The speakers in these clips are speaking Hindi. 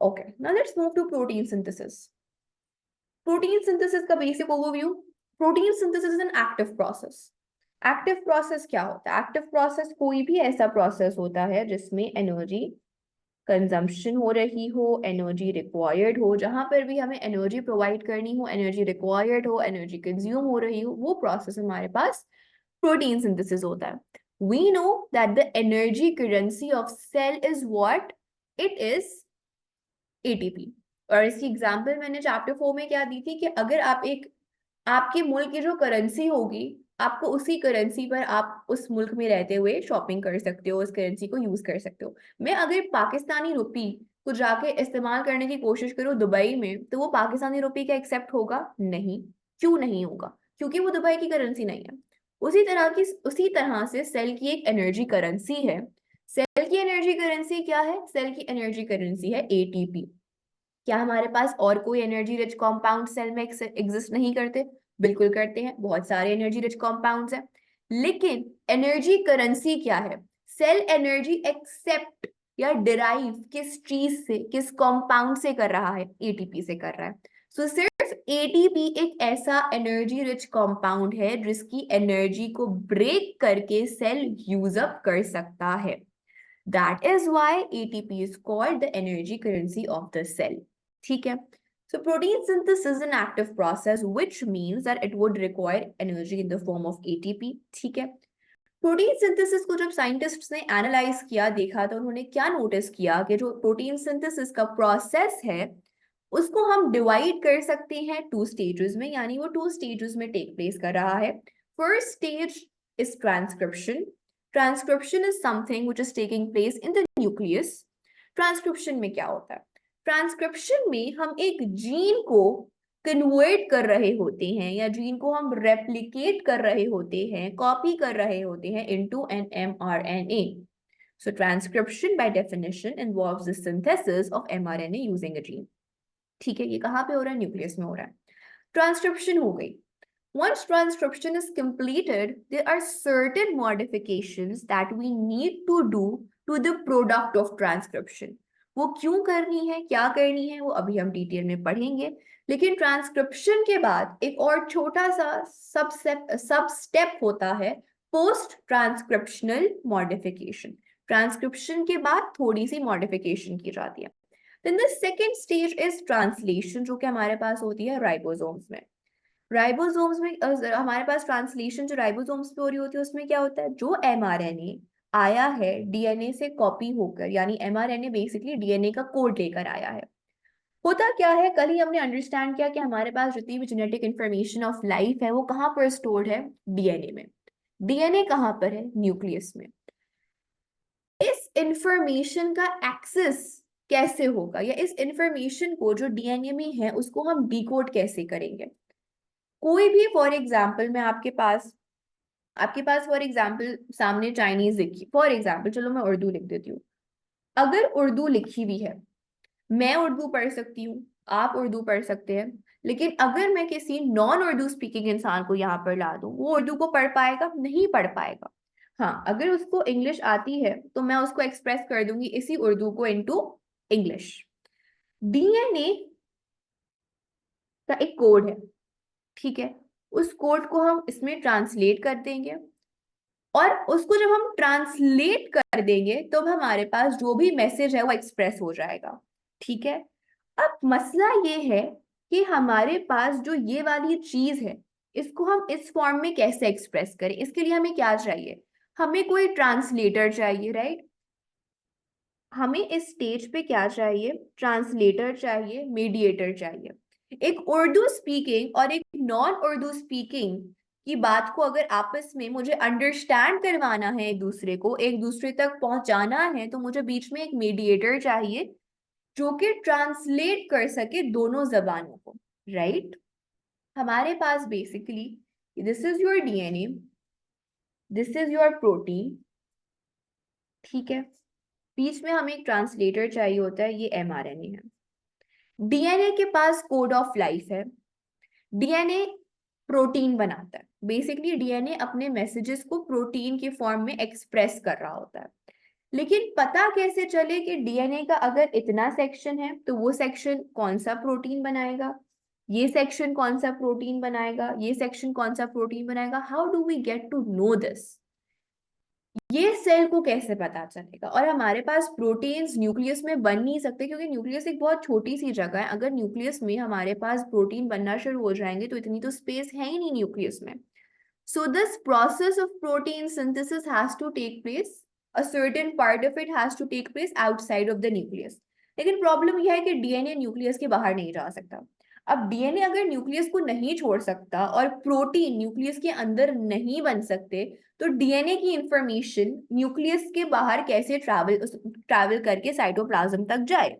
Okay, now let's move to protein synthesis. Protein synthesis का basic overview. Protein synthesis is an active process. Active process क्या होता है? Active process कोई भी ऐसा process होता है जिसमें energy consumption हो रही हो, energy required हो, जहां पर भी हमें energy provide करनी हो, energy required हो, energy consume हो रही हो, वो process हमारे पास protein synthesis होता है. We know that the energy currency of cell is what? It is ATP. और इसकी एग्जाम्पल मैंने चैप्टर 4 में क्या दी थी कि अगर आपके मुल्क की जो करेंसी होगी, आपको उसी करेंसी पर आप उस मुल्क में रहते हुए शॉपिंग कर सकते हो, उस करेंसी को यूज कर सकते हो. मैं अगर पाकिस्तानी रुपी को जाके इस्तेमाल करने की कोशिश करूँ दुबई में, तो वो पाकिस्तानी रुपी का एक्सेप्ट होगा? नहीं. क्यों नहीं होगा? क्योंकि वो दुबई की करेंसी नहीं है. उसी तरह से सेल की एक एनर्जी करेंसी है. सेल की एनर्जी करेंसी क्या है? सेल की एनर्जी करेंसी है एटीपी. क्या हमारे पास और कोई एनर्जी रिच कॉम्पाउंड सेल में एग्जिस्ट नहीं करते? बिल्कुल करते हैं, बहुत सारे एनर्जी रिच कॉम्पाउंड्स हैं. लेकिन एनर्जी करेंसी क्या है? सेल एनर्जी एक्सेप्ट या डिराइव किस चीज से, किस कॉम्पाउंड से कर रहा है? एटीपी से कर रहा है. सो सिर्फ एटीपी एक ऐसा एनर्जी रिच कॉम्पाउंड है जिसकी एनर्जी को ब्रेक करके सेल यूज अप कर सकता है. That is why ATP is called the energy currency of the cell. ठीक है. So protein synthesis is an active process which means that it would require energy in the form of ATP. ठीक है. प्रोटीन सिंथेसिस को जब साइंटिस्ट्स ने एनालाइज किया, देखा, तो उन्होंने क्या नोटिस किया कि जो प्रोटीन सिंथेसिस का प्रोसेस है उसको हम डिवाइड कर सकते हैं 2 स्टेजेस में, यानी वो 2 स्टेजेस में टेक प्लेस कर रहा है. First stage is transcription. Transcription is something which is taking place in the nucleus. Transcription में क्या होता है? ट्रांसक्रिप्शन में हम एक जीन को कन्वर्ट कर रहे होते हैं या जीन को हम रेप्लिकेट कर रहे होते हैं, कॉपी कर रहे होते हैं into an mRNA. So transcription by definition involves the synthesis of mRNA using a gene. ठीक है, ये कहाँ पे हो रहा है? न्यूक्लियस में हो रहा है. ट्रांसक्रिप्शन हो गई. Once transcription is completed, there are certain modifications that we need to do to the product of transcription. वो क्यों करनी है, क्या करनी है, वो अभी हम डिटेल में पढ़ेंगे. लेकिन ट्रांसक्रिप्शन के बाद एक और छोटा सा सब स्टेप होता है, पोस्ट ट्रांसक्रिप्शनल मॉडिफिकेशन. ट्रांसक्रिप्शन के बाद थोड़ी सी मॉडिफिकेशन की जाती है. Then the second stage is translation, जो कि हमारे पास होती है राइबोसोम्स में. राइबोसोम्स में हमारे पास ट्रांसलेशन जो राइबोसोम्स पे हो रही होती है, उसमें क्या होता है? जो एमआरएनए आया है डीएनए से कॉपी होकर, यानी एमआरएनए बेसिकली डीएनए का कोड लेकर आया है. होता क्या है? कल ही हमने अंडरस्टैंड किया कि हमारे पास जितनी भी जेनेटिक इंफॉर्मेशन ऑफ लाइफ है वो कहाँ पर स्टोर्ड है? डीएनए में. डीएनए कहाँ पर है? न्यूक्लियस में. इस इंफॉर्मेशन का एक्सेस कैसे होगा, या इस इंफॉर्मेशन को जो डीएनए में है उसको हम डिकोड कैसे करेंगे? कोई भी फॉर एग्जाम्पल मैं आपके पास फॉर एग्जाम्पल सामने चाइनीज लिखी, फॉर एग्जाम्पल चलो मैं उर्दू लिख देती हूँ. अगर उर्दू लिखी हुई है, मैं उर्दू पढ़ सकती हूँ, आप उर्दू पढ़ सकते हैं, लेकिन अगर मैं किसी नॉन उर्दू स्पीकिंग इंसान को यहाँ पर ला दूं, वो उर्दू को पढ़ पाएगा? नहीं पढ़ पाएगा. हाँ, अगर उसको इंग्लिश आती है तो मैं उसको एक्सप्रेस कर दूंगी इसी उर्दू को इनटू इंग्लिश. डीएनए का एक कोड है, ठीक है, उस कोड को हम इसमें ट्रांसलेट कर देंगे, और उसको जब हम ट्रांसलेट कर देंगे तो हमारे पास जो भी मैसेज है वो एक्सप्रेस हो जाएगा. ठीक है. अब मसला ये है कि हमारे पास जो ये वाली चीज है इसको हम इस फॉर्म में कैसे एक्सप्रेस करें? इसके लिए हमें क्या चाहिए? हमें कोई ट्रांसलेटर चाहिए, राइट? हमें इस स्टेज पे क्या चाहिए? ट्रांसलेटर चाहिए, मीडिएटर चाहिए. एक उर्दू स्पीकिंग और एक नॉन उर्दू स्पीकिंग की बात को अगर आपस में मुझे अंडरस्टैंड करवाना है, एक दूसरे को एक दूसरे तक पहुंचाना है, तो मुझे बीच में एक मीडिएटर चाहिए जो कि ट्रांसलेट कर सके दोनों जबानों को, राइट? हमारे पास basically this is your DNA, this is your protein, ठीक है. बीच में हमें एक ट्रांसलेटर चाहिए होता है, ये एमआरएनए है. डीएनए के पास कोड ऑफ लाइफ है. डीएनए प्रोटीन बनाता है. बेसिकली डीएनए अपने मैसेजेस को प्रोटीन के फॉर्म में एक्सप्रेस कर रहा होता है. लेकिन पता कैसे चले कि डीएनए का अगर इतना सेक्शन है तो वो सेक्शन कौन सा प्रोटीन बनाएगा, ये सेक्शन कौन सा प्रोटीन बनाएगा, ये सेक्शन कौन सा प्रोटीन बनाएगा? How do we get to know this? ये सेल को कैसे पता चलेगा? और हमारे पास प्रोटीन्स न्यूक्लियस में बन नहीं सकते क्योंकि न्यूक्लियस एक बहुत छोटी सी जगह है। अगर न्यूक्लियस में हमारे पास प्रोटीन बनना शुरू हो जाएंगे तो इतनी तो स्पेस है ही नहीं न्यूक्लियस में। So this process of protein synthesis has to take place. A certain part of it has to take place outside of the nucleus. लेकिन प्रॉब्लम यह है कि डीएनए न्यूक्लियस के बाहर नहीं जा सकता। अब डीएनए अगर न्यूक्लियस को नहीं छोड़ सकता और प्रोटीन न्यूक्लियस के अंदर नहीं बन सकते, तो डीएनए की इंफॉर्मेशन न्यूक्लियस के बाहर कैसे ट्रैवल करके साइटोप्लाज्म तक जाए?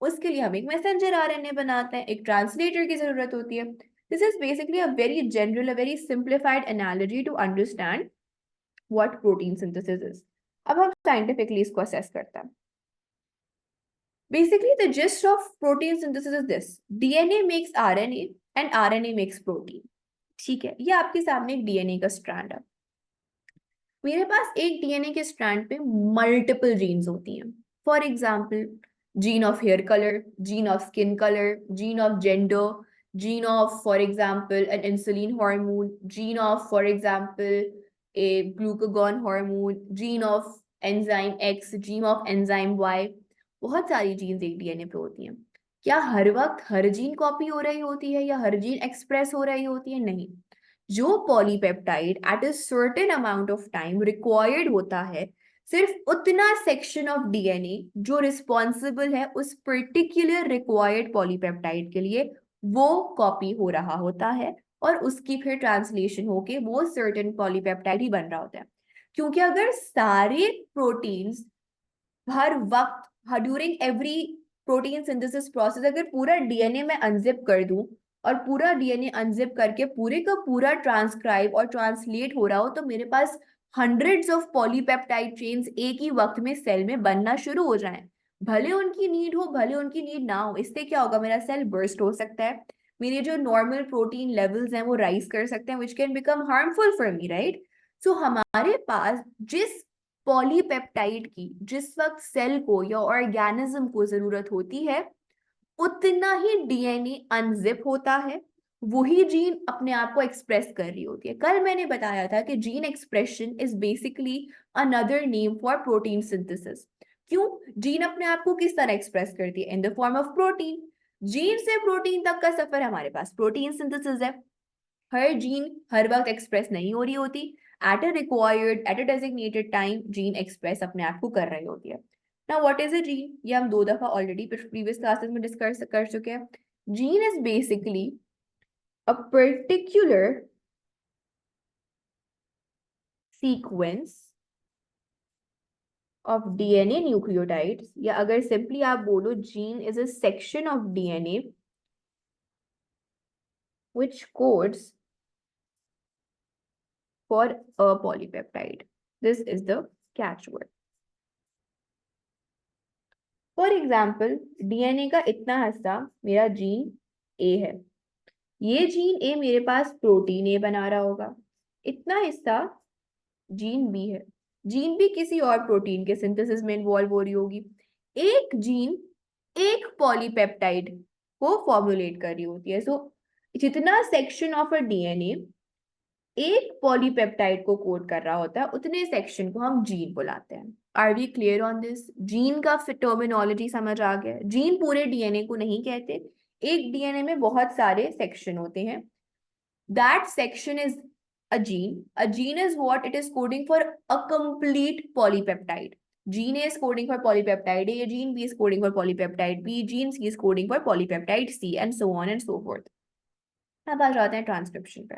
उसके लिए हम एक मैसेंजर आरएनए बनाते हैं, एक ट्रांसलेटर की जरूरत होती है। This is basically a very general, a very simplified analogy to understand what protein synthesis is. अब हम scientifically इसको assess करते हैं। Basically, the gist of protein synthesis is this: DNA makes RNA and RNA makes protein. ठीक है, ये आपके सामने एक डीएनए का स्ट्रैंड है। मेरे पास एक डीएनए के स्ट्रैंड पे मल्टीपल जीन्स होती हैं। For example, gene of hair colour, gene of skin colour, gene of gender, gene of, for example, an insulin hormone, gene of, for example, a glucagon hormone, gene of enzyme X, gene of enzyme Y। बहुत सारी जीन्स एक डीएनए पे होती हैं। क्या हर वक्त हर जीन कॉपी हो रही होती है या हर जीन एक्सप्रेस हो रही होती है? नहीं। जो polypeptide at a certain amount of time required होता है, सिर्फ उतना सेक्शन ऑफ डीएनए जो रिस्पॉन्सिबल है उस पर्टिकुलर रिक्वायर्ड पॉलीपेप्टाइड के लिए, वो कॉपी हो रहा होता है और उसकी फिर ट्रांसलेशन होके वो सर्टेन पॉलीपेप्टाइड ही बन रहा होता है। क्योंकि अगर सारे प्रोटीन्स हर वक्त during every protein synthesis process अगर पूरा डीएनए में अनजिप कर दूं और पूरा डीएनए अनजिप करके पूरे का पूरा ट्रांसक्राइब और ट्रांसलेट हो रहा हो, तो मेरे पास हंड्रेड्स ऑफ पॉलीपेप्टाइड चेन्स एक ही वक्त में सेल में बनना शुरू हो जाएं। भले उनकी नीड हो, भले उनकी नीड ना हो, इससे क्या होगा? मेरा सेल बर्स्ट हो सकता है, मेरे जो नॉर्मल प्रोटीन लेवल्स हैं वो राइज कर सकते हैं, which can become harmful for me, right? So हमारे पास जिस पॉलीपेप्टाइड की जिस वक्त सेल को या ऑर्गेनिज्म को जरूरत होती है, उतना ही डीएनए अनजिप होता है, वही जीन अपने आप को एक्सप्रेस कर रही होती है। कल मैंने बताया था कि gene expression is basically another name for protein synthesis. क्यों? जीन अपने आप को किस तरह एक्सप्रेस करती है? In the form of protein. Gene से प्रोटीन तक का सफर हमारे पास प्रोटीन सिंथेसिस है। हर जीन हर वक्त एक्सप्रेस नहीं हो रही होती, at a designated time gene express अपने आप को कर रही होती है। Now what is a gene? ये हम 2 दफा ऑलरेडी प्रीवियस क्लासेस में डिस्कस कर चुके हैं। Gene is basically a particular sequence of DNA nucleotides, या अगर सिंपली आप बोलो, gene is a section of DNA which codes for a polypeptide. This is the catchword. For example, DNA का इतना हिस्सा मेरा जीन ए है, ये जीन ए मेरे पास प्रोटीन ए बना रहा होगा। इतना हिस्सा जीन बी है, जीन बी किसी और प्रोटीन के सिंथेसिस में इन्वॉल्व हो रही होगी। एक जीन एक पॉलीपेप्टाइड को फॉर्मुलेट कर रही होती है। सो जितना सेक्शन ऑफ अ डीएनए एक पॉलीपेप्टाइड को कोड कर रहा होता है, उतने सेक्शन को हम जीन बुलाते हैं। Are we clear on this? Gene का टर्मिनोलॉजी समझ आ गया? जीन पूरे डीएनए को नहीं कहते, एक डीएनए में बहुत सारे सेक्शन होते हैं। That section is a gene. A gene is what? It is coding for a complete polypeptide. Gene A is coding for polypeptide A, gene B is coding for polypeptide B, gene C is coding for polypeptide C, and so on and so forth. अब आ जाते हैं ट्रांसक्रिप्शन पे।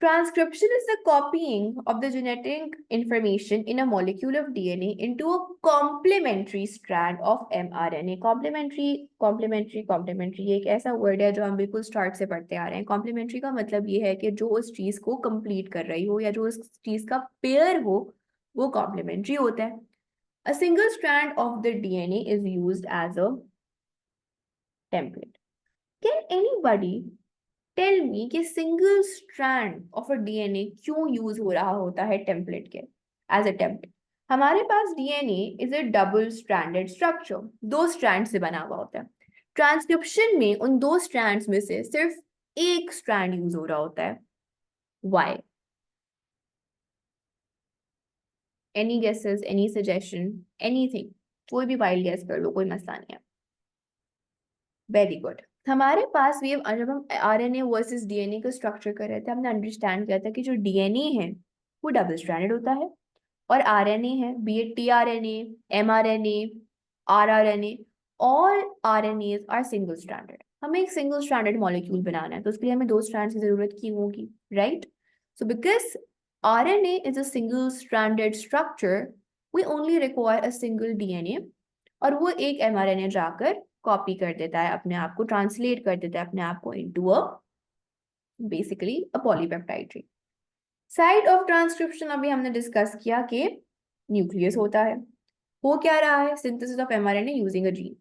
Transcription is the copying of the genetic information in a molecule of DNA into a complementary strand of mRNA. Complementary एक ऐसा वर्ड है जो हम बिल्कुल स्टार्ट से पढ़ते आ रहे हैं। कॉम्प्लीमेंट्री का मतलब ये है कि जो उस चीज को कंप्लीट कर रही हो या जो उस चीज का पेयर हो, वो कॉम्प्लीमेंट्री होता है। A single strand of the DNA is used as a template. Can anybody tell me कि single strand of a DNA क्यों यूज हो रहा होता है टेम्पलेट के, एज अ टेम्पलेट? हमारे पास DNA is a double stranded structure, दो स्ट्रैंड से बना हुआ होता है। ट्रांसक्रिप्शन में उन दो स्ट्रैंड्स में से सिर्फ एक स्ट्रैंड यूज हो रहा होता है। Why? Any guesses, any suggestion, anything? कोई भी वाइल्ड गेस कर लो, कोई मसला नहीं है। Very good. हमारे पास ये जब हम आरएनए वर्सेस डीएनए का स्ट्रक्चर कर रहे थे, हमने अंडरस्टैंड किया था कि जो डीएनए है वो डबल स्ट्रैंडेड होता है, और आरएनए है, be it tRNA, mRNA, rRNA, all RNAs are single stranded. हमें एक सिंगल स्ट्रैंडेड मॉलिक्यूल बनाना है, तो उसके लिए हमें दो स्ट्रैंड्स की जरूरत की होगी, right? So because RNA is a single stranded structure, we only require a single DNA, और वो एक एमआरएनए जाकर कॉपी कर देता है अपने आप को, ट्रांसलेट कर देता है अपने आप को into a basically a polypeptide tree. Site of transcription अभी हमने डिस्कस किया कि न्यूक्लियस होता है। हो क्या रहा है? Synthesis of mRNA using a gene.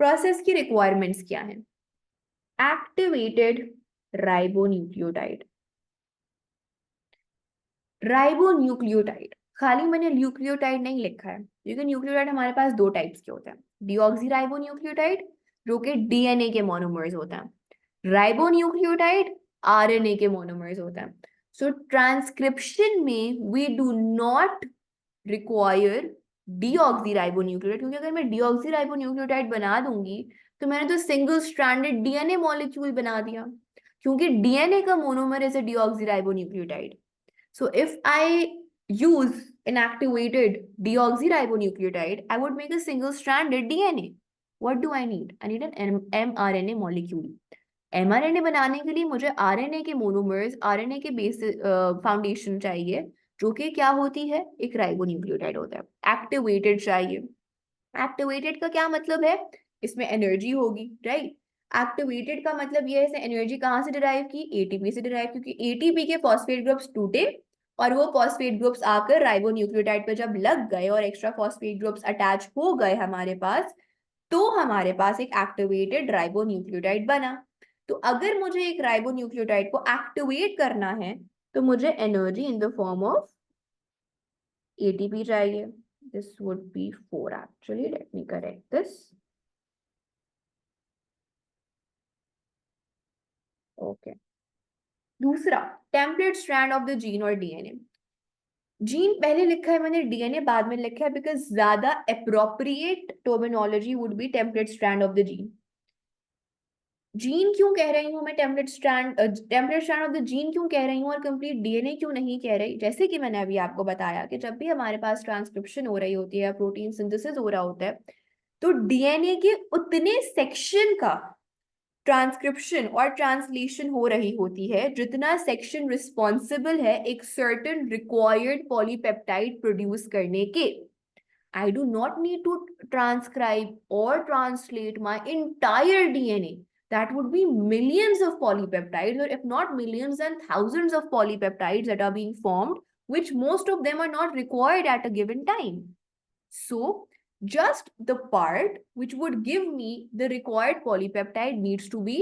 Process की रिक्वायरमेंट्स क्या हैं? Activated ribonucleotide. राइबोन्यूक्लियोटाइड, खाली मैंने न्यूक्लियोटाइड नहीं लिखा है, क्योंकि न्यूक्लियोटाइड हमारे पास दो टाइप्स के होते हैं। डीऑक्सीराइबोन्यूक्लियोटाइड जो कि डीएनए के मोनोमर्स होते हैं, राइबोन्यूक्लियोटाइड आरएनए के मोनोमर्स होते हैं। सो ट्रांसक्रिप्शन में we do not require deoxyribonucleotide, क्योंकि अगर मैं डीऑक्सीराइबोन्यूक्लियोटाइड बना दूंगी तो मैंने तो सिंगल स्ट्रैंडेड डीएनए मॉलिक्यूल बना दिया, क्योंकि डीएनए का monomer is a deoxyribonucleotide. So if I use inactivated deoxyribonucleotide, I would make a single-stranded DNA. What do I need? I need an mRNA molecule. mRNA बनाने के लिए मुझे RNA के मोनोमर्स, RNA के बेस फाउंडेशन चाहिए, जो कि क्या होती है? एक राइबोन्यूक्लियोटाइड होता है। एक्टिवेटेड चाहिए। एक्टिवेटेड का क्या मतलब है? इसमें एनर्जी होगी, राइट? एक्टिवेटेड का मतलब ये है, इसे एनर्जी कहाँ से डिराइव की? एटीपी से डिराइव, क्योंकि एटीपी के फॉस्फेट ग्रुप्स टूटे और वो फॉस्फेट ग्रुप्स आकर राइबोन्यूक्लियोटाइड पे जब लग गए और एक्स्ट्रा फॉस्फेट ग्रुप्स अटैच हो गए हमारे पास, तो हमारे पास एक एक्टिवेटेड राइबोन्यूक्लियोटाइड बना। तो अगर मुझे एक राइबोन्यूक्लियोटाइड को एक्टिवेट करना है तो मुझे energy in the form of ATP चाहिए। This would be 4 actually. Let me correct this. Okay. दूसरा, template strand of the gene और डीएनए। जीन पहले लिखा है मैंने, डीएनए बाद में लिखा है, बिकॉज ज्यादा appropriate terminology would be template strand of the gene. Gene क्यों कह रही हूँ मैं? Template strand of the gene क्यों कह रही हूँ और कंप्लीट डीएनए क्यों नहीं कह रही? जैसे कि मैंने अभी आपको बताया कि जब भी हमारे पास ट्रांसक्रिप्शन हो रही होती है, प्रोटीन सिंथेसिस हो रहा होता है, तो डीएनए के उतने सेक्शन का ट्रांसक्रिप्शन और ट्रांसलेशन हो रही होती है जितना सेक्शन रिस्पॉन्सिबल है एक सर्टेन रिक्वायर्ड पॉलीपेप्टाइड प्रोड्यूस करने के। I do not need to transcribe or translate my entire DNA. That would be millions of polypeptides, or if not millions, then thousands of polypeptides that are being formed, which most of them are not required at a given time. So, just the part which would give me the required polypeptide needs to be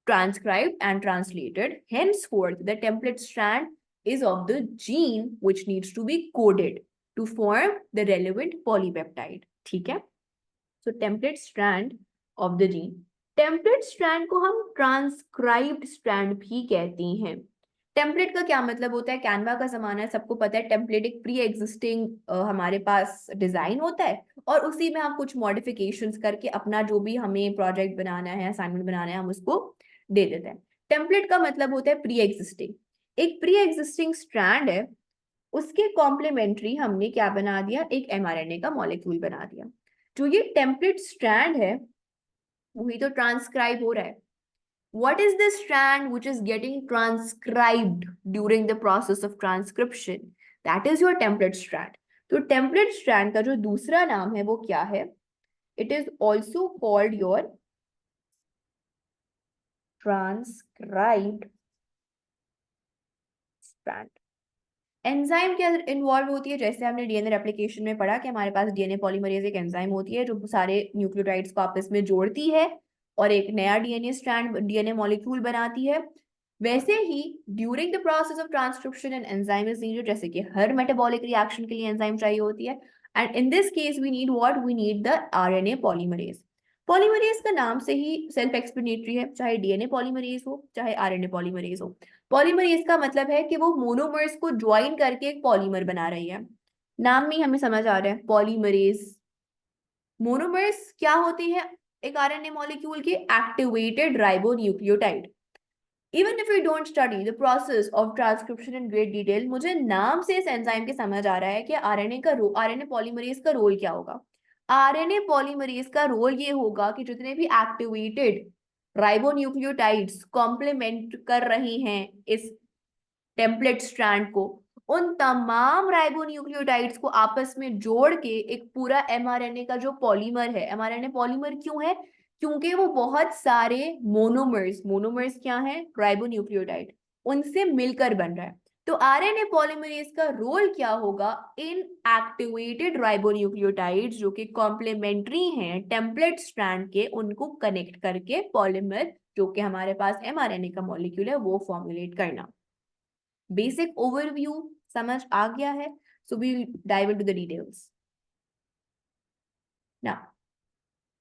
transcribed and translated. Henceforth, the template strand is of the gene which needs to be coded to form the relevant polypeptide. ठीक है? So template strand of the gene. Template strand को हम transcribed strand भी कहते हैं। टेम्पलेट का क्या मतलब होता है? कैनवा का जमाना है, सबको पता है। टेम्पलेट एक प्री एग्जिस्टिंग हमारे पास डिजाइन होता है और उसी में हम कुछ मॉडिफिकेशंस करके अपना जो भी हमें प्रोजेक्ट बनाना है, असाइनमेंट बनाना है, हम उसको दे देते हैं। टेम्पलेट का मतलब होता है प्री एग्जिस्टिंग। एक प्री एग्जिस्टिंग स्ट्रैंड है, उसके कॉम्प्लीमेंट्री हमने क्या बना दिया? एक एमआरएनए का मॉलिक्यूल बना दिया। जो ये टेम्पलेट स्ट्रैंड है वही तो ट्रांसक्राइब हो रहा है। What is the strand which is getting transcribed during the process of transcription? That is your template strand. तो template strand का जो दूसरा नाम है वो क्या है? It is also called your transcribed strand. Enzyme क्या इन्वॉल्व होती है? जैसे हमने डीएनए रेप्लिकेशन में पढ़ा कि हमारे पास डीएनए पॉलीमरेज एक एंजाइम होती है जो सारे न्यूक्लियोटाइड्स को आपस में जोड़ती है और एक नया डीएनए स्ट्रैंड, डीएनए मॉलिक्यूल बनाती है। वैसे ही during the process of transcription and enzyme is needed, जैसे कि हर मेटाबॉलिक रिएक्शन के लिए एंजाइम चाहिए होती है, and in this case we need what, we need the RNA polymerase. Polymerase का नाम से ही सेल्फ एक्सप्लेनेटरी है, चाहे डीएनए पॉलीमरेज हो चाहे आरएनए पॉलीमरेज हो। पॉलीमरेज का मतलब है कि वो मोनोमर्स को ज्वाइन करके एक पॉलीमर बना रही है। नाम में ही हमें समझ आ रहा है पॉलीमरेज। मोनोमर्स क्या होती है एक आरएनए मॉलिक्यूल की? Activated ribonucleotide. Even if you don't study the process of transcription in great detail, मुझे नाम से इस एंजाइम के समझ आ रहा है कि आरएनए पॉलीमरेज का रोल क्या होगा। आरएनए पॉलीमरेज का रोल ये होगा कि जितने भी एक्टिवेटेड राइबोन्यूक्लियोटाइड्स कॉम्प्लीमेंट कर रही हैं इस टेम्पलेट स्ट्रैंड को, उन तमाम राइबोन्यूक्लियोटाइड्स को आपस में जोड़ के एक पूरा एमआरएनए का जो पॉलीमर है, एमआरएनए पॉलीमर क्यों है? क्योंकि वो बहुत सारे मोनोमर्स, मोनोमर्स क्या है? राइबोन्यूक्लियोटाइड, उनसे मिलकर बन रहा है। तो आरएनए पॉलीमरेज का रोल क्या होगा इन एक्टिवेटेड राइबोन्यूक्लियोटाइड्स जो कि कॉम्प्लीमेंट्री हैं टेम्पलेट स्ट्रैंड के, उनको कनेक्ट करके पॉलीमर जो कि हमारे पास एमआरएनए का मॉलिक्यूल है वो फॉर्मुलेट करना। बेसिक ओवरव्यू समझ आ गया है, so we dive into the details now.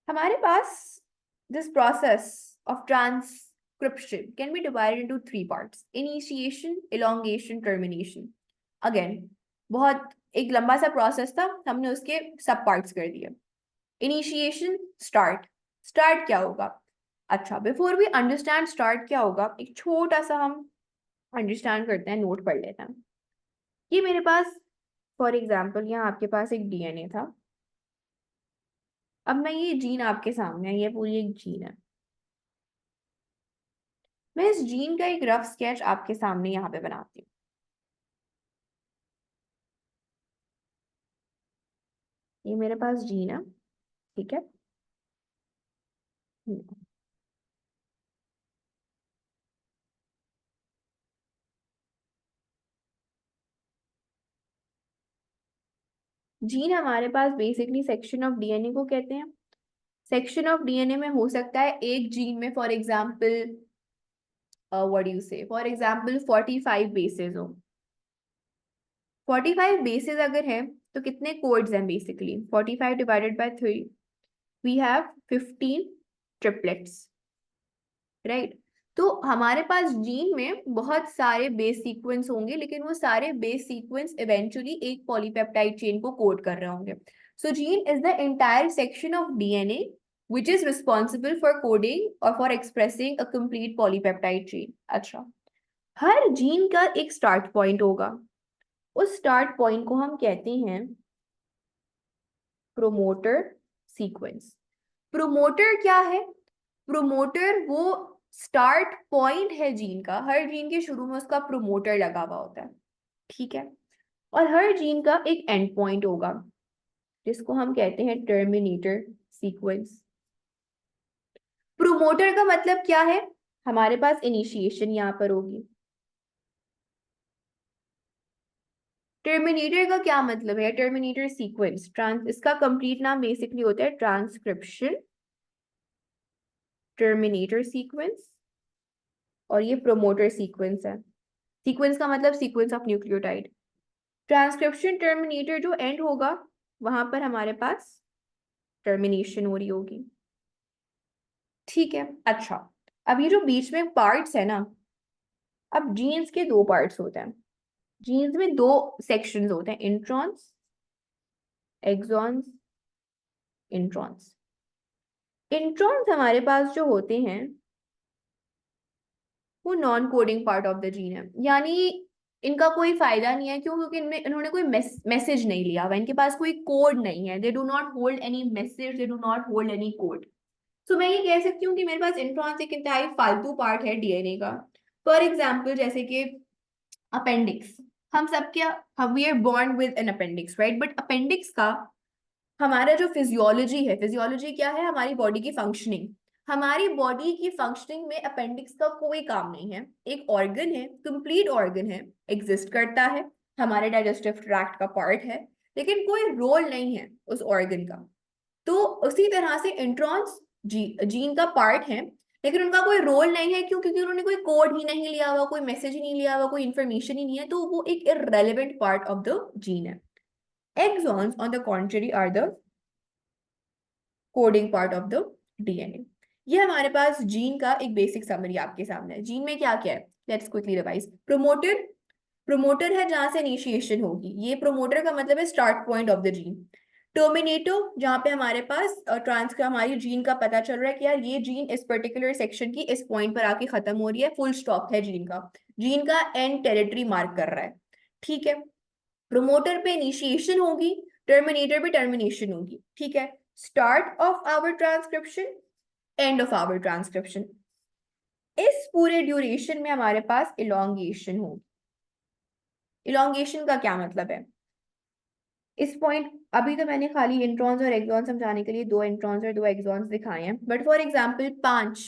हमारे पास this process of transcription can be divided into three parts: initiation, elongation, termination. Again बहुत एक लंबा सा प्रोसेस था, हमने उसके सब पार्ट्स कर दिए। Initiation, start. स्टार्ट क्या होगा? अच्छा, बिफोर वी अंडरस्टैंड स्टार्ट क्या होगा, एक छोटा सा हम अंडरस्टैंड करते हैं, नोट पढ़ लेते हैं। ये मेरे पास फॉर एग्जाम्पल यहाँ आपके पास एक डीएनए था। अब मैं ये जीन आपके सामने है, ये पूरी एक जीन है। मैं इस जीन का एक रफ स्केच आपके सामने यहाँ पे बनाती हूँ। ये मेरे पास जीन है, ठीक है। जीन हमारे पास बेसिकली सेक्शन ऑफ डीएनए को कहते हैं। सेक्शन ऑफ डीएनए में हो सकता है एक जीन में for example what you say, for example 45 bases हो। 45 बेसेस अगर है तो कितने कोड्स हैं? Basically 45 divided by 3, we have 15 triplets, right. तो हमारे पास जीन में बहुत सारे बेस सीक्वेंस होंगे, लेकिन वो सारे बेस सीक्वेंस इवेंचुअली एक पॉलीपेप्टाइड चेन को कोड कर रहे होंगे। So gene is the entire section of DNA which is responsible for coding or for expressing a complete polypeptide chain। अच्छा, हर जीन का एक स्टार्ट पॉइंट होगा, उस स्टार्ट पॉइंट को हम कहते हैं प्रोमोटर सीक्वेंस। प्रोमोटर क्या है? प्रोमोटर वो स्टार्ट पॉइंट है जीन का, हर जीन के शुरू में उसका प्रोमोटर लगा हुआ होता है, ठीक है। और हर जीन का एक एंड पॉइंट होगा जिसको हम कहते हैं टर्मिनेटर सीक्वेंस। प्रोमोटर का मतलब क्या है? हमारे पास इनिशिएशन यहाँ पर होगी। टर्मिनेटर का क्या मतलब है? टर्मिनेटर सीक्वेंस, इसका कंप्लीट नाम बेसिकली होता है ट्रांसक्रिप्शन टर्मिनेटर सीक्वेंस, और ये प्रोमोटर सीक्वेंस है। सीक्वेंस का मतलब sequence of nucleotide. Transcription terminator जो एंड होगा वहां पर हमारे पास टर्मिनेशन हो रही होगी, ठीक है। अच्छा, अब ये जो बीच में पार्ट्स है ना, अब जीन्स के दो पार्ट्स होते हैं। जीन्स में दो सेक्शंस होते हैं, इंट्रॉन्स, एक्सॉन्स, इंट्रॉन्स। इंट्रॉन्स हमारे पास जो होते हैं वो non coding part of the gene है, यानी इनका कोई फायदा नहीं है। क्यों? क्योंकि इन्होंने कोई मैसेज नहीं लिया हुआ, इनके पास कोई कोड नहीं है। They do not hold any message, they do not hold any code. So मैं ये कह सकती हूँ कि मेरे पास इंट्रॉन्स एक इंतहाई फालतू पार्ट है डीएनए का। फॉर एग्जाम्पल जैसे कि अपेंडिक्स, हम सब क्या, हम we are born with an appendix, right. But appendix का हमारा जो फिजियोलॉजी है, फिजियोलॉजी क्या है? हमारी बॉडी की फंक्शनिंग। हमारी बॉडी की फंक्शनिंग में अपेंडिक्स का कोई काम नहीं है। एक ऑर्गन है, कंप्लीट ऑर्गन है, एग्जिस्ट करता है, हमारे डाइजेस्टिव ट्रैक्ट का पार्ट है, लेकिन कोई रोल नहीं है उस ऑर्गन का। तो उसी तरह से इंट्रॉन्स जीन का पार्ट है, लेकिन उनका कोई रोल नहीं है, क्यों? क्योंकि उन्होंने कोई कोड ही नहीं लिया हुआ, कोई मैसेज ही नहीं लिया हुआ, कोई इंफॉर्मेशन ही नहीं है, तो वो एक irrelevant part of the gene है। Exons on the contrary are the coding part of the DNA. ये हमारे पास जीन का एक बेसिक समरी आपके सामने है। जीन में क्या क्या है, let's quickly revise. Promoter, promoter है जहां से इनिशिएशन होगी, ये प्रोमोटर का मतलब है start point of the gene. Terminator, जहां पे हमारे पास हमारी जीन का पता चल रहा है कि यार ये जीन इस पर्टिकुलर सेक्शन की इस पॉइंट पर आके खत्म हो रही है, फुल स्टॉप है जीन का, जीन का एंड टेरिटरी मार्क कर रहा है, ठीक है। प्रोमोटर पे इनिशिएशन होगी, टर्मिनेटर पे टर्मिनेशन होगी, ठीक है। Start of our transcription, end of our transcription. इस पूरे ड्यूरेशन में हमारे पास इलोंगेशन होगी। इलोंगेशन का क्या मतलब है? इस पॉइंट, अभी तो मैंने खाली इंट्रॉन्स और एक्सॉन्स समझाने के लिए दो इंट्रॉन्स और दो एक्सॉन्स दिखाए हैं, बट फॉर एग्जांपल 5,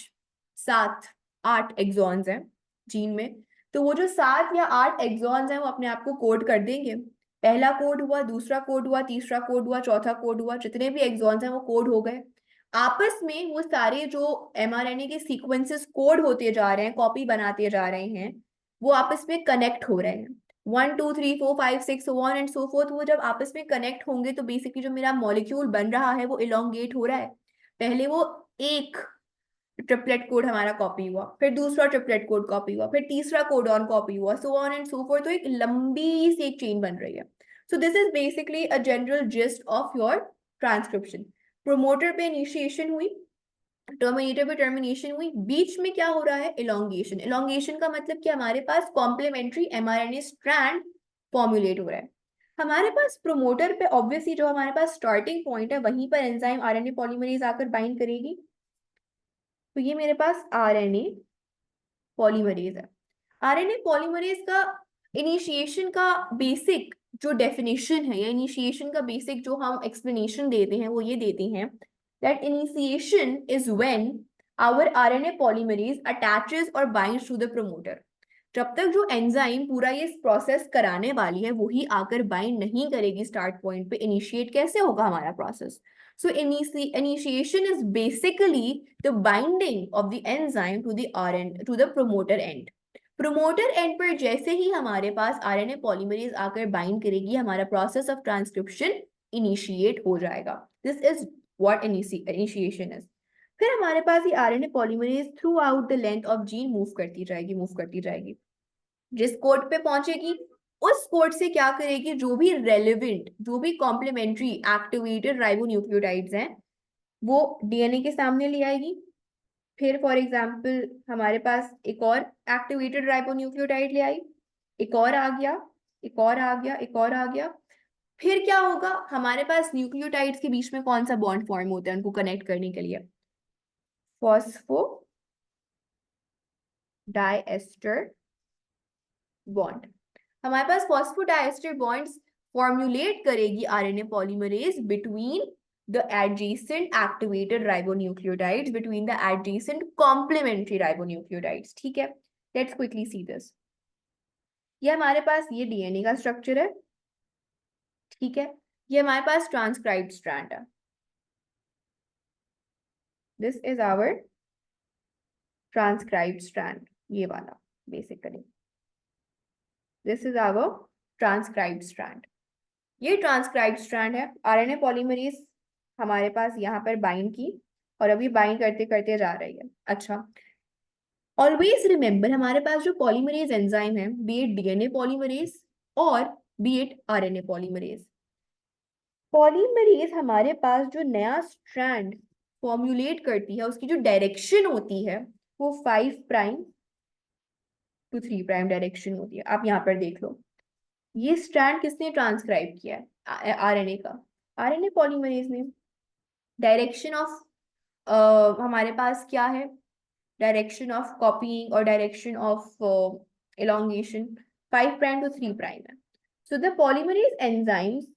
7, 8 एक्सॉन्स हैं जीन में, तो वो जो 7 या 8 एक्सॉन्स हैं वो अपने आप को कोड कर देंगे। पहला कोड हुआ, दूसरा कोड हुआ, तीसरा कोड हुआ, चौथा कोड हुआ, जितने भी एक्सॉन्स हैं वो कोड हो गए। आपस में वो सारे जो एमआरएनए के सीक्वेंसेस कोड होते जा रहे हैं, कॉपी बनाते जा रहे हैं, वो आपस में कनेक्ट हो रहे हैं। 1 2 3 4 5 6 so on and so fourth, वो जब आपस में कनेक्ट होंगे तो बेसिकली जो मेरा मॉलिक्यूल बन रहा है वो इलोंगेट हो रहा है। पहले वो एक ट्रिपलेट कोड हमारा कॉपी हुआ, फिर दूसरा ट्रिपलेट कोड कॉपी हुआ, फिर तीसरा कोड ऑन कॉपी हुआ, सो ऑन एंड सो फोर्थ, तो एक लंबी सी एक चेन बन रही है। So this is basically a general gist of your transcription. Promoter पे इनिशिएशन हुई, टर्मिनेटर पे टर्मिनेशन हुई, बीच में क्या हो रहा है? इलोंगेशन। इलोंगेशन का मतलब कि हमारे पास कॉम्प्लीमेंट्री एमआरएनए स्ट्रैंड फॉर्मुलेट हो रहा है। हमारे पास प्रोमोटर पे ऑब्वियसली जो हमारे पास स्टार्टिंग पॉइंट है वहीं पर एंजाइम आरएनए पॉलीमरेज आकर बाइंड करेगी, तो ये मेरे पास आरएनए पॉलीमरेज है। आरएनए पॉलीमरेज का इनिशिएशन का बेसिक जो डेफिनेशन है, या इनिशिएशन का बेसिक जो हम एक्सप्लेनेशन देते हैं वो ये देते हैं that initiation is when our RNA polymerase attaches or binds to the promoter। जब तक जो एंजाइम पूरा ये प्रोसेस कराने वाली है वही आकर बाइंड नहीं करेगी स्टार्ट पॉइंट पे, इनिशिएट कैसे होगा हमारा process? So initiation is basically the binding of the enzyme to the RN to the promoter end. Promoter end पर जैसे ही हमारे पास आरएनए पॉलीमरेज आकर बाइंड करेगी, हमारा प्रोसेस ऑफ ट्रांसक्रिप्शन इनिशिएट हो जाएगा। This is what initiation is. फिर हमारे पास ये RNA polymerase throughout the length of gene move करती जाएगी, मूव करती जाएगी। जिस कोड पे पहुंचेगी उस कोड से क्या करेगी, जो भी रेलेवेंट, जो भी कॉम्प्लीमेंट्री एक्टिवेटेड राइबोन्यूक्लियोटाइड्स हैं वो डीएनए के सामने ले आएगी। फिर फॉर एग्जांपल हमारे पास एक और एक्टिवेटेड राइबोन्यूक्लियोटाइड ले आई, एक और आ गया, एक और आ गया, एक और आ गया। फिर क्या होगा, हमारे पास न्यूक्लियोटाइड्स के बीच में कौन सा बॉन्ड फॉर्म होता है उनको कनेक्ट करने के लिए? Phospho diester bond. हमारे पास फॉस्फोडाइएस्टर बॉन्ड्स फॉर्मुलेट करेगी RNA polymerase between the adjacent activated ribonucleotides, between the adjacent complementary ribonucleotides, ठीक है। Let's quickly see this। ये हमारे पास ये डीएनए का स्ट्रक्चर है, ठीक है। ये हमारे पास ट्रांसक्राइब्ड स्ट्रैंड है, this is our transcribed strand, ये वाला basically this is our transcribed strand. ये ट्रांसक्राइब्ड स्ट्रैंड है। आरएनए पॉलीमरेज हमारे पास यहाँ पर बाइंड की और अभी बाइंड करते करते जा रही है। अच्छा, ऑलवेज रिमेंबर हमारे पास जो पॉलीमरेज एंजाइम है, बी इट डीएनए पॉलीमरेज और B it RNA polymerase, polymerase हमारे पास जो नया स्ट्रैंड फॉर्मुलेट करती है उसकी जो डायरेक्शन होती है वो 5 प्राइम टू 3 प्राइम डायरेक्शन होती है। आप यहाँ पर देख लो, ये स्ट्रैंड किसने ट्रांसक्राइब किया है? आरएनए का, आरएनए पॉलीमरेज ने। डायरेक्शन ऑफ हमारे पास क्या है? डायरेक्शन ऑफ कॉपीइंग और direction of elongation 5 prime to 3 prime है। So the polymerase enzymes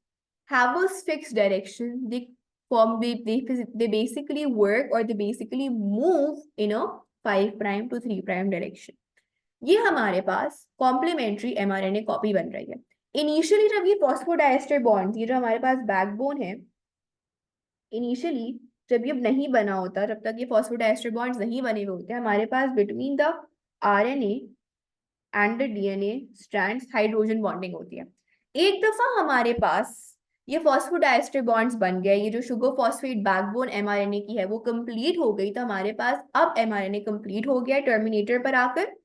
have a fixed direction. They basically work or they basically move in a 5 prime to 3 prime direction। ये हमारे पास कॉम्प्लीमेंट्री एमआरएनए कॉपी बन रही है। इनिशियली जब ये फॉस्फोडाइएस्टर बॉन्ड, ये जो हमारे पास बैकबोन है, इनिशियली जब ये नहीं बना होता, जब तक ये फॉस्फोडाइएस्टर बॉन्ड्स नहीं बने हुए होते, हमारे पास between the RNA and the DNA strands hydrogen bonding होती है। एक दफा हमारे पास ये फॉस्फोडाइएस्टर बॉन्ड्स बन गए, ये जो शुगर फॉस्फेट बैकबोन एमआरएनए की है वो कंप्लीट हो गई, तो हमारे पास अब एमआरएनए कंप्लीट हो गया टर्मिनेटर पर आकर।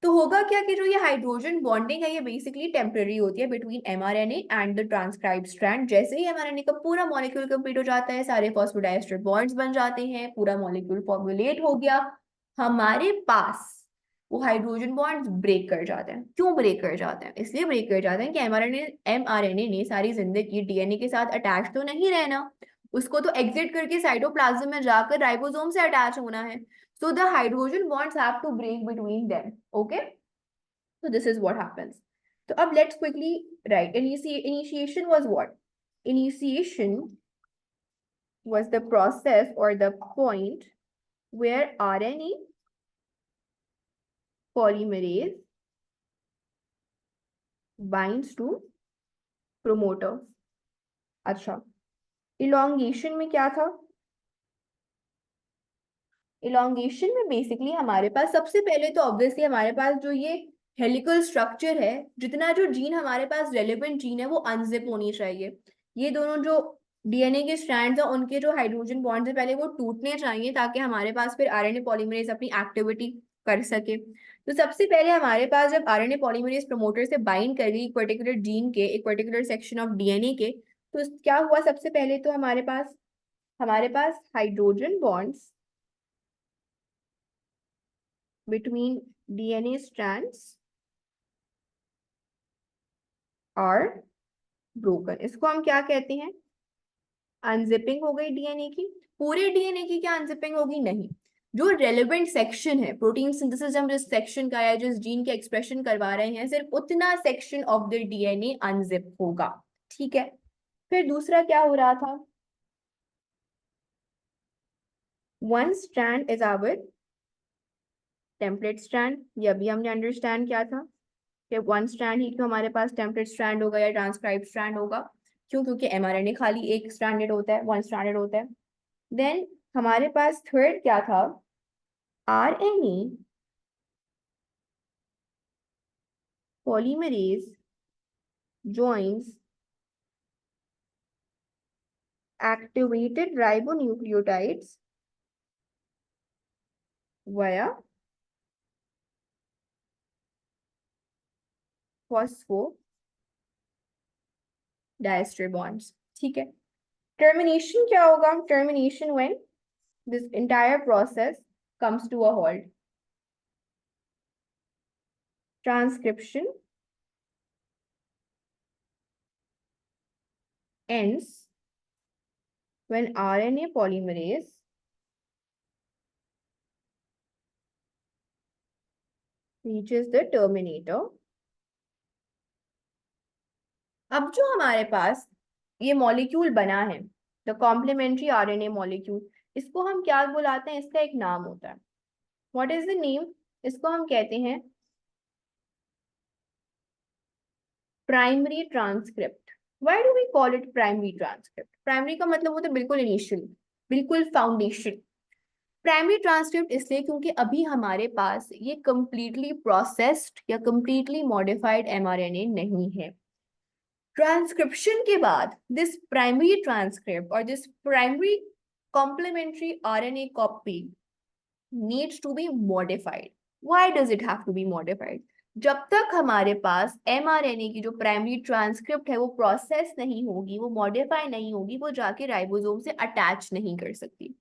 तो होगा क्या कि जो ये हाइड्रोजन बॉन्डिंग है ये बेसिकली टेम्पररी होती है between mRNA and the transcribed strand. जैसे ही एमआरएनए का पूरा मॉलिक्यूल कंप्लीट हो जाता है, सारे फॉस्फोडाइएस्टर बॉन्ड्स बन जाते हैं, पूरा मॉलिक्यूल फॉर्मुलेट हो गया, हमारे पास वो हाइड्रोजन बॉन्ड्स ब्रेक कर जाते हैं। क्यों ब्रेक कर जाते हैं? इसलिए ब्रेक कर जाते हैं कि एमआरएनए ने सारी जिंदगी डीएनए के साथ अटैच तो नहीं रहना, उसको तो एग्जिट करके साइटोप्लाज्म में जाकर राइबोसोम से अटैच होना है। So the hydrogen bonds have to break between them. Okay? So this is what happens. So अब let's quickly write. Initiation was what? Initiation was the process or the point where RNA polymerase binds to promoter. अच्छा, elongation में क्या था? इलोंगेशन में बेसिकली हमारे पास सबसे पहले तो ऑब्वियसली हमारे पास जो ये हेलिकल स्ट्रक्चर है, जितना जो जीन हमारे पास रेलेवेंट जीन है वो अनजिप होनी चाहिए। ये दोनों जो डीएनए के स्ट्रैंड्स हैं उनके जो हाइड्रोजन बॉन्ड्स है पहले वो टूटने चाहिए, ताकि हमारे पास फिर आरएनए पॉलीमरेज अपनी एक्टिविटी कर सके। तो सबसे पहले हमारे पास जब आरएनए पॉलीमरेज प्रमोटर से बाइंड कर गई एक पर्टिकुलर जीन के, एक पर्टिकुलर सेक्शन ऑफ डीएनए के, तो क्या हुआ? सबसे पहले तो हमारे पास hydrogen bonds between DNA strands are broken। इसको हम क्या कहते हैं? अनजिपिंग हो गई डीएनए की। पूरे डीएनए की क्या अनजिपिंग होगी? नहीं, जो रेलेवेंट सेक्शन है प्रोटीन सिंथेसिस, हम जिस सेक्शन का या जिस जीन के एक्सप्रेशन करवा रहे हैं, सिर्फ उतना section of the DNA unzip होगा। ठीक है, फिर दूसरा क्या हो रहा था? One strand is our template strand. ये अभी हमने अंडरस्टैंड किया था कि वन स्ट्रैंड ही क्यों हमारे पास टेम्पलेट स्ट्रैंड होगा या ट्रांसक्राइब स्ट्रैंड होगा। क्यों? क्योंकि एमआरएनए खाली एक स्ट्रैंडेड होता है, वन स्ट्रैंडेड होता है। देन हमारे पास थर्ड क्या था? RNA polymerase joins activated ribonucleotides via phosphodiester bonds। ठीक है, टर्मिनेशन क्या होगा? Termination when this entire process comes to a halt। Transcription ends when RNA polymerase reaches the terminator। अब जो हमारे पास ये मॉलिक्यूल बना है, द कॉम्प्लीमेंट्री आरएनए मॉलिक्यूल, इसको हम क्या बुलाते हैं? इसका एक नाम होता है। What is the name? इसको हम कहते हैं primary transcript. Why do we call it primary transcript? Primary का मतलब होता है बिल्कुल इनिशियल, बिल्कुल फाउंडेशन। प्राइमरी ट्रांसक्रिप्ट इसलिए क्योंकि अभी हमारे पास ये कंप्लीटली प्रोसेस्ड या कंप्लीटली मॉडिफाइड एमआरएनए नहीं है। ट्रांसक्रिप्शन के बाद दिस प्राइमरी ट्रांसक्रिप्ट और this primary complementary RNA copy needs to be modified. Why does it have to be modified? जब तक हमारे पास एमआरएनए की जो प्राइमरी ट्रांसक्रिप्ट है वो प्रोसेस नहीं होगी, वो मॉडिफाई नहीं होगी, वो जाके राइबोसोम से अटैच नहीं कर सकती।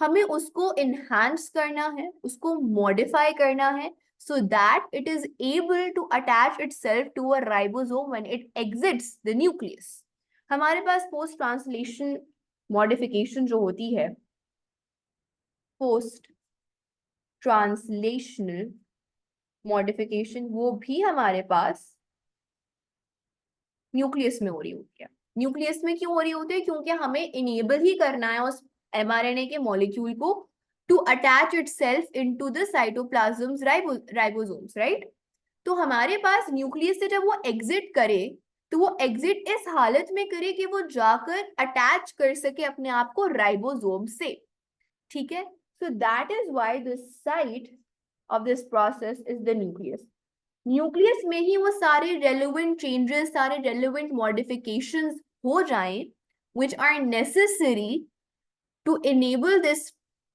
हमें उसको इनहांस करना है, उसको मॉडिफाई करना है, so that it is able to attach itself to a ribosome when it exits the nucleus। हमारे पास पोस्ट ट्रांसलेशन मॉडिफिकेशन जो होती है, पोस्ट ट्रांसलेशनल मॉडिफिकेशन, वो भी हमारे पास न्यूक्लियस में हो रही होती है। न्यूक्लियस में क्यों हो रही होती है? क्योंकि हमें इनेबल ही करना है उस एमआरएनए के मॉलिक्यूल को to attach itself into the cytoplasms ribosomes, right? तो हमारे पास न्यूक्लियस से जब वो एग्जिट करे तो वो एग्जिट इस हालत में करे कि वो जाकर अटैच कर सके अपने आप को राइबोसोम से, ठीक है। So that is why the site of this process is the nucleus. Nucleus में ही वो सारे रेलेवेंट चेंजेस, सारे रेलेवेंट मॉडिफिकेशंस हो जाएं which are necessary to enable this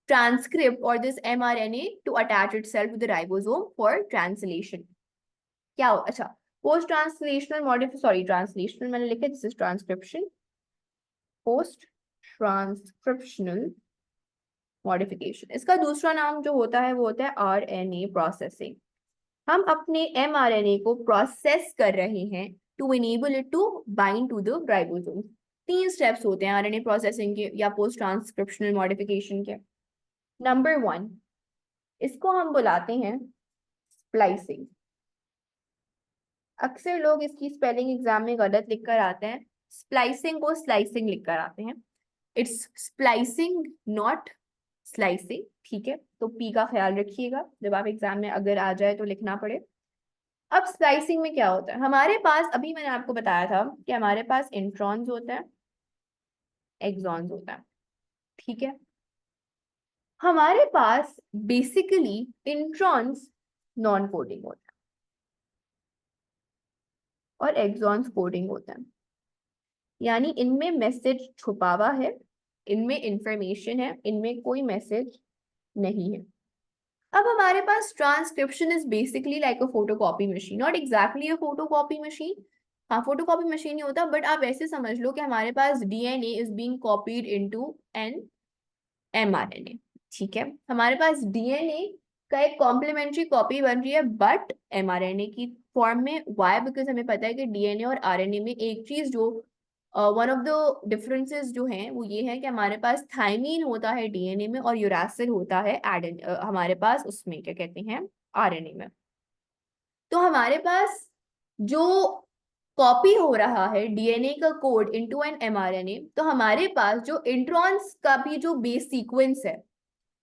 transcript or this mRNA to attach itself to the ribosome for translation। क्या हो, अच्छा, post translational modification, sorry translational मैंने लिखा, this is transcription, post transcriptional modification. इसका दूसरा नाम जो होता है वो होता है आरएनए प्रोसेसिंग। हम अपने एमआरएनए को प्रोसेस कर रहे हैं to enable it to bind to the ribosome. 3 steps होते हैं आरएनए प्रोसेसिंग के या पोस्ट ट्रांसक्रिप्शनल मॉडिफिकेशन के। नंबर 1, इसको हम बुलाते हैं स्प्लाइसिंग। अक्सर लोग इसकी स्पेलिंग एग्जाम में गलत लिखकर आते हैं, स्प्लाइसिंग को स्लाइसिंग लिखकर आते हैं। इट्स स्प्लाइसिंग नॉट स्लाइसिंग, ठीक है। तो पी का ख्याल रखिएगा जब आप एग्जाम में अगर आ जाए तो लिखना पड़े। अब स्लाइसिंग में क्या होता है, हमारे पास अभी मैंने आपको बताया था कि हमारे पास इंट्रॉन्स होता है, एक्सॉन्स होता है, ठीक है। हमारे पास बेसिकली इंट्रॉन्स नॉन कोडिंग होता है और एक्सॉन्स कोडिंग होता है, यानी इनमें मैसेज छुपा हुआ है, इनमें इंफॉर्मेशन है, इनमें कोई मैसेज नहीं है। अब हमारे पास transcription is basically like a photocopy machine, not exactly a photocopy machine, हाँ फोटोकॉपी मशीन ही होता, बट आप ऐसे समझ लो कि हमारे पास DNA is being copied into an mRNA, ठीक है। हमारे पास डीएनए का एक कॉम्प्लीमेंट्री कॉपी बन रही है बट एमआरएनए की फॉर्म में। वाई? बिकॉज हमें पता है कि डीएनए और आरएनए में एक चीज जो वन ऑफ द डिफरेंसेस जो हैं वो ये है कि हमारे पास थाइमीन होता है डीएनए में और यूरासिल होता है हमारे पास उसमें क्या कहते हैं आरएनए में। तो हमारे पास जो कॉपी हो रहा है डीएनए का कोड इनटू एन एमआरएनए, तो हमारे पास जो इंट्रॉन्स का भी जो बेस सीक्वेंस है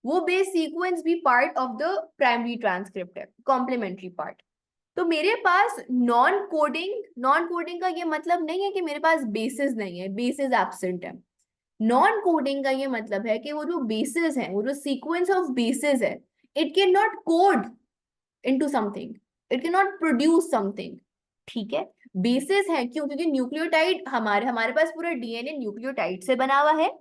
वो बेस सीक्वेंस भी part of the primary transcript है, कॉम्प्लीमेंट्री पार्ट। तो मेरे पास नॉन कोडिंग का ये मतलब नहीं है कि मेरे पास बेसिस नहीं है, बेसिस एब्सेंट है। नॉन कोडिंग का ये मतलब है कि वो जो बेसिस है, वो जो सीक्वेंस ऑफ बेसिस है, it can not code into something, it can not produce something, ठीक है। बेसिस है क्यों? क्योंकि न्यूक्लियोटाइड हमारे हमारे पास पूरा डीएनए न्यूक्लियोटाइड से बना हुआ है,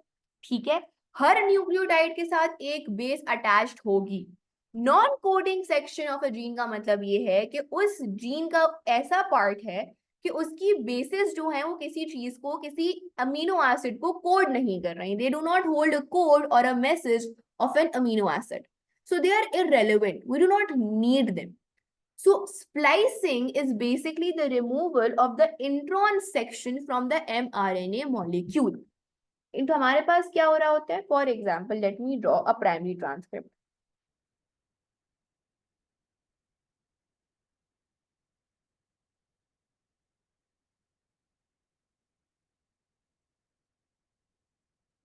ठीक है। हर न्यूक्लियोटाइड के साथ एक बेस अटैच्ड होगी। Non coding section of a gene का मतलब ये है कि उस जीन का ऐसा पार्ट है कि उसकी बेसिस जो है वो किसी चीज को, किसी अमीनो एसिड को कोड नहीं कर रही, they do not hold a code और a message of an amino acid, so they are irrelevant, we do not need them. So splicing is basically the removal of the intron section from the mRNA molecule. इनto हमारे पास क्या हो रहा होता है, for example let me draw a primary transcript.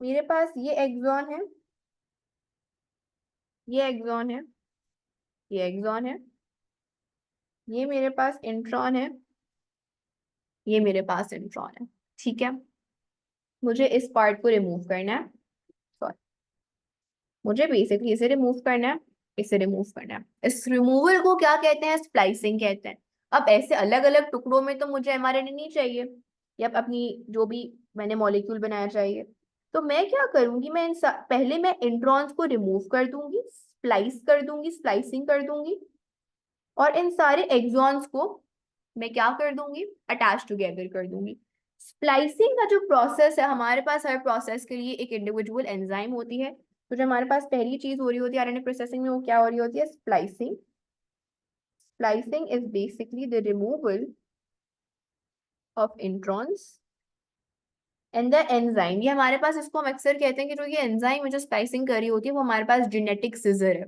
मेरे पास ये एक्सॉन है, ये एक्सॉन है, ये एक्सॉन है, ये मेरे पास इंट्रॉन है, ये मेरे पास इंट्रॉन है, ठीक है। मुझे इस पार्ट को रिमूव करना है, सॉरी, मुझे बेसिकली इसे रिमूव करना है, इसे रिमूव करना है। इस रिमूवल को क्या कहते हैं? स्प्लाइसिंग कहते हैं। अब ऐसे अलग अलग टुकड़ों में तो मुझे एमआरएनए नहीं चाहिए या अपनी जो भी मैंने मॉलिक्यूल बनाया चाहिए, तो मैं क्या करूंगी, मैं पहले मैं इंट्रॉन्स को रिमूव कर दूंगी, स्प्लाइस कर दूंगी, स्प्लाइसिंग कर दूंगी, और इन सारे एक्सॉन्स को मैं क्या कर दूंगी, अटैच टुगेदर कर दूंगी। स्प्लाइसिंग का जो प्रोसेस है, हमारे पास हर प्रोसेस के लिए एक इंडिविजुअल एंजाइम होती है। तो जो हमारे पास पहली चीज हो रही होती है आरएनए प्रोसेसिंग में, वो क्या हो रही होती है, splicing. Splicing is basically the removal of introns and the enzyme. ये हमारे पास, इसको हम अक्सर कहते हैं कि जो ये एंजाइम है जो स्प्लाइसिंग कर रही होती है वो हमारे पास जेनेटिक सिजर है,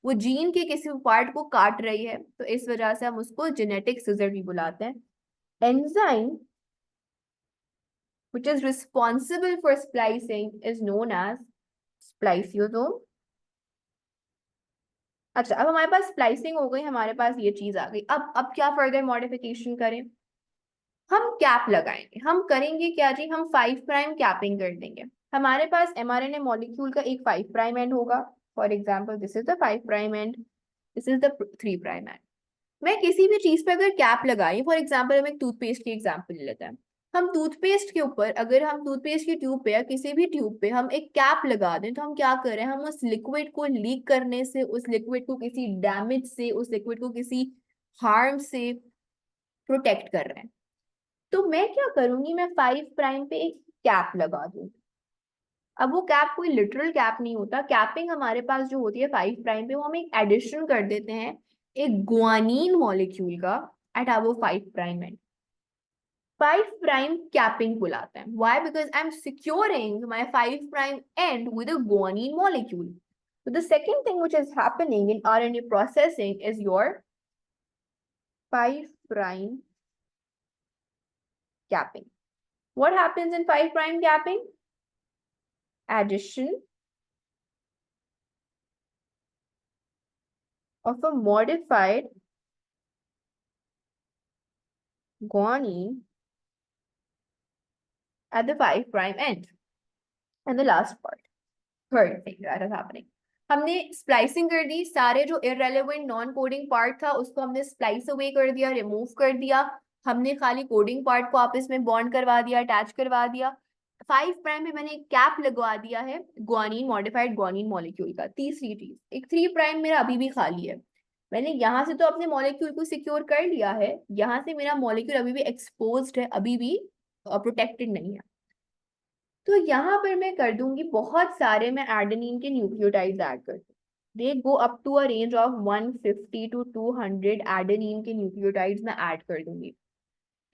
वो जीन के किसी पार्ट को काट रही है, तो इस वजह से हम उसको जेनेटिक सिजर भी बुलाते हैं। Enzyme which is responsible for splicing is known as spliceosome। अच्छा, अब हमारे पास स्प्लाइसिंग हो गई, हमारे पास ये चीज आ गई। अब क्या फर्दर मॉडिफिकेशन करें? हम कैप लगाएंगे, हम करेंगे क्या जी, हम 5 प्राइम कैपिंग कर देंगे। हमारे पास mRNA मॉलिक्यूल का एक 5 प्राइम एंड होगा, for example this is the 5 prime end, this is the 3 prime and. मैं किसी भी चीज पे अगर कैप लगाई, फॉर एग्जांपल हम एक टूथपेस्ट की एग्जांपल ले लेते हैं, हम टूथपेस्ट के ऊपर अगर हम टूथपेस्ट की ट्यूब पे या किसी भी ट्यूब पे हम एक कैप लगा दें, तो हम क्या कर रहे हैं, हम उस लिक्विड को लीक करने से, उस लिक्विड को किसी डैमेज से, उस लिक्विड को किसी हार्म से प्रोटेक्ट कर रहे हैं। तो मैं क्या करूंगी, मैं 5 प्राइम पे एक कैप लगा दूंगी। अब वो कैप कोई लिटरल कैप नहीं होता, कैपिंग हमारे पास जो होती है 5 प्राइम पे, वो हम एक एडिशन कर देते हैं एक गुआनीन मॉलिक्यूल का at our 5 prime end. 5 prime capping बुलाते हैं, why, because I am securing my 5 prime end with a guanine molecule. So the second thing which is happening in RNA processing is your 5 prime capping. What happens in 5 prime capping? Addition of a modified guanine at the 5 prime end. And the last part, third thing that is happening. हमने स्प्लाइसिंग कर दी, सारे जो इररेलेवेंट नॉन कोडिंग पार्ट था उसको हमने स्प्लाइस अवे कर दिया, रिमूव कर दिया। हमने खाली कोडिंग पार्ट को आपस में बॉन्ड करवा दिया, अटैच करवा दिया। 5 प्राइम में मैंने एक कैप लगवा दिया है ग्वानीन, मॉडिफाइड ग्वानीन मॉलिक्यूल का। तीसरी चीज, एक 3 प्राइम मेरा अभी भी खाली है। मैंने यहाँ से तो अपने मॉलिक्यूल को सिक्योर कर लिया है, यहाँ से मेरा मॉलिक्यूल अभी भी एक्सपोज्ड है, अभी भी प्रोटेक्टेड नहीं है। तो यहाँ पर मैं कर दूंगी बहुत सारे, मैं एडेनिन के न्यूक्लियोटाइड्स ऐड कर दूँ। They go up to a range of 150 to 200 adenine के न्यूक्लियोटाइड्स मैं ऐड कर दूंगी।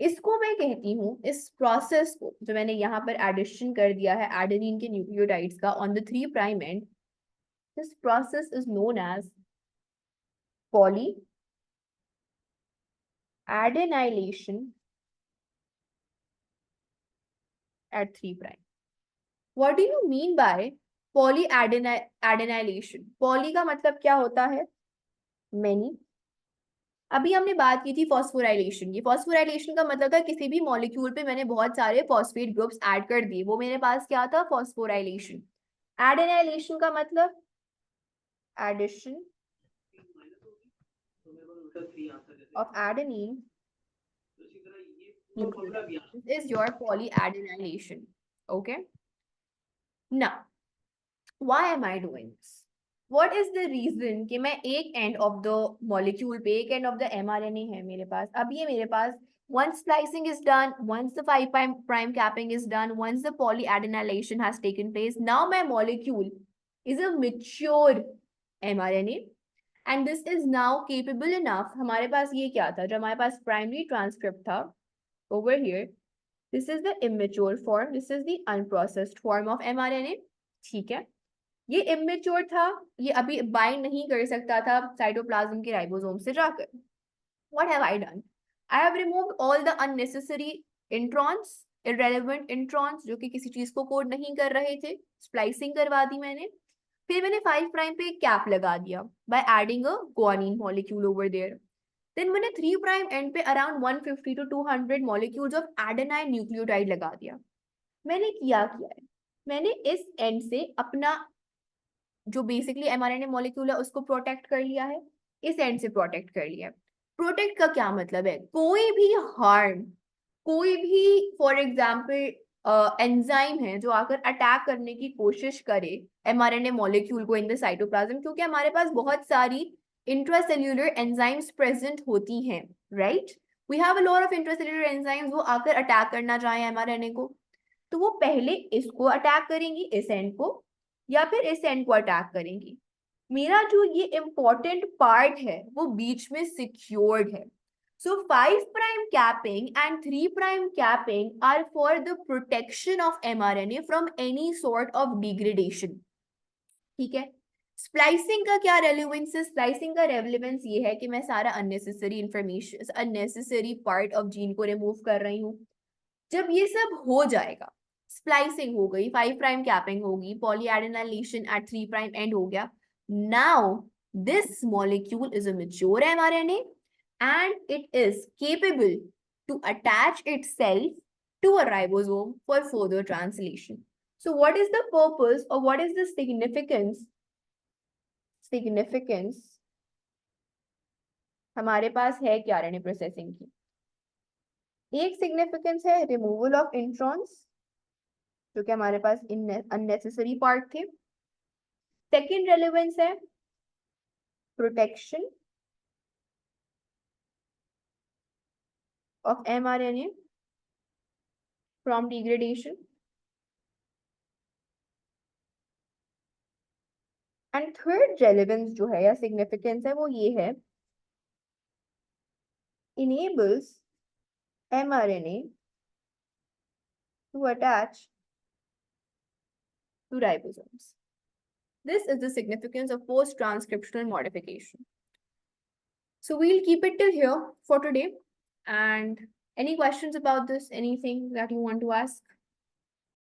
इसको मैं कहती हूँ, इस प्रोसेस को जो मैंने यहाँ पर एडिशन कर दिया है एडेनिन के न्यूक्लियोटाइड्स का on the 3 prime end, this process is known as poly adenylation at 3 prime. What do you mean by polyadenylation? Poly का मतलब क्या होता है? Many. अभी हमने बात की थी फॉस्फोराइलेशन की। फॉस्फोराइलेशन का मतलब था किसी भी मॉलिक्यूल पे मैंने बहुत सारे फॉस्फेट ग्रुप्स ऐड कर दिए, वो मेरे पास क्या था, फॉस्फोराइलेशन। एडेनाइलेशन का मतलब addition of adenine nucleotide. This is your polyadenylation. Okay. Now, why am I doing this? What is the reason कि मैं एक end of the molecule पे, एक end of the mRNA है मेरे पास, अब ये मेरे पास once splicing is done, once the 5 prime capping is done, once the polyadenylation has taken place, now my molecule is a mature mRNA and this is now capable enough. हमारे पास ये क्या था, जो हमारे पास primary transcript था over here, this is the immature form, this is the unprocessed form of mRNA. ठीक है, ये इमेच्योर था, ये अभी बाइंड नहीं कर सकता था साइटोप्लाज्म के राइबोसोम से जाकर। What have I done? I have removed all the unnecessary introns, irrelevant introns जो कि किसी चीज को कोड नहीं कर रहे थे, स्प्लाइसिंग करवा दी मैंने। फिर मैंने 5 प्राइम पे एक कैप लगा दिया by adding a guanine molecule over there. Then मैंने 3 प्राइम एंड पे around 150 to 200 molecules of adenine nucleotide लगा दिया। मैंने क्या किया है, मैंने इस एंड से अपना जो बेसिकली mRNA मॉलिक्यूल है उसको प्रोटेक्ट कर लिया है, इस एंड से प्रोटेक्ट कर लिया है। प्रोटेक्ट का क्या मतलब है, कोई भी हार्म, कोई भी फॉर एग्जांपल एंजाइम है जो आकर अटैक करने की कोशिश करे mRNA मॉलिक्यूल को इन द साइटोप्लाज्म, क्योंकि हमारे पास बहुत सारी इंट्रासेल्यूलर एंजाइम्स प्रेजेंट होती हैं, right, we have a lot of intracellular enzymes, वो आकर अटैक करना चाहे mRNA को, तो वो पहले इसको अटैक करेंगी, इस एंड को, या फिर इस एंड को अटैक करेंगी। मेरा जो ये इंपॉर्टेंट पार्ट है वो बीच में सिक्योर्ड है। So 5 prime capping and 3 prime capping are for the protection of mRNA from any sort of degradation. ठीक है, स्प्लाइसिंग का क्या रेलेवेंस है? स्प्लाइसिंग का रेलेवेंस ये है कि मैं सारा unnecessary information, unnecessary part of gene को रिमूव कर रही हूँ। जब ये सब हो जाएगा, स्प्लाइसिंग हो गई, 5 प्राइम कैपिंग होगी, पॉलीएडेनाइलेशन एट 3 प्राइम एंड हो गया, now this molecule is a mature mRNA and it is capable to attach itself to a ribosome for further translation. So what is the purpose or what is the significance हमारे पास है क्या RNA प्रोसेसिंग की? एक सिग्निफिकेंस है रिमूवल ऑफ इंट्रॉन्स, जो कि हमारे पास अननेसेसरी पार्ट थे. सेकेंड रेलेवेंस है protection of mRNA from degradation. And third relevance जो है या सिग्निफिकेंस है वो ये है, enables mRNA to attach to ribosomes. This is the significance of post-transcriptional modification. So we'll keep it till here for today. And any questions about this? Anything that you want to ask?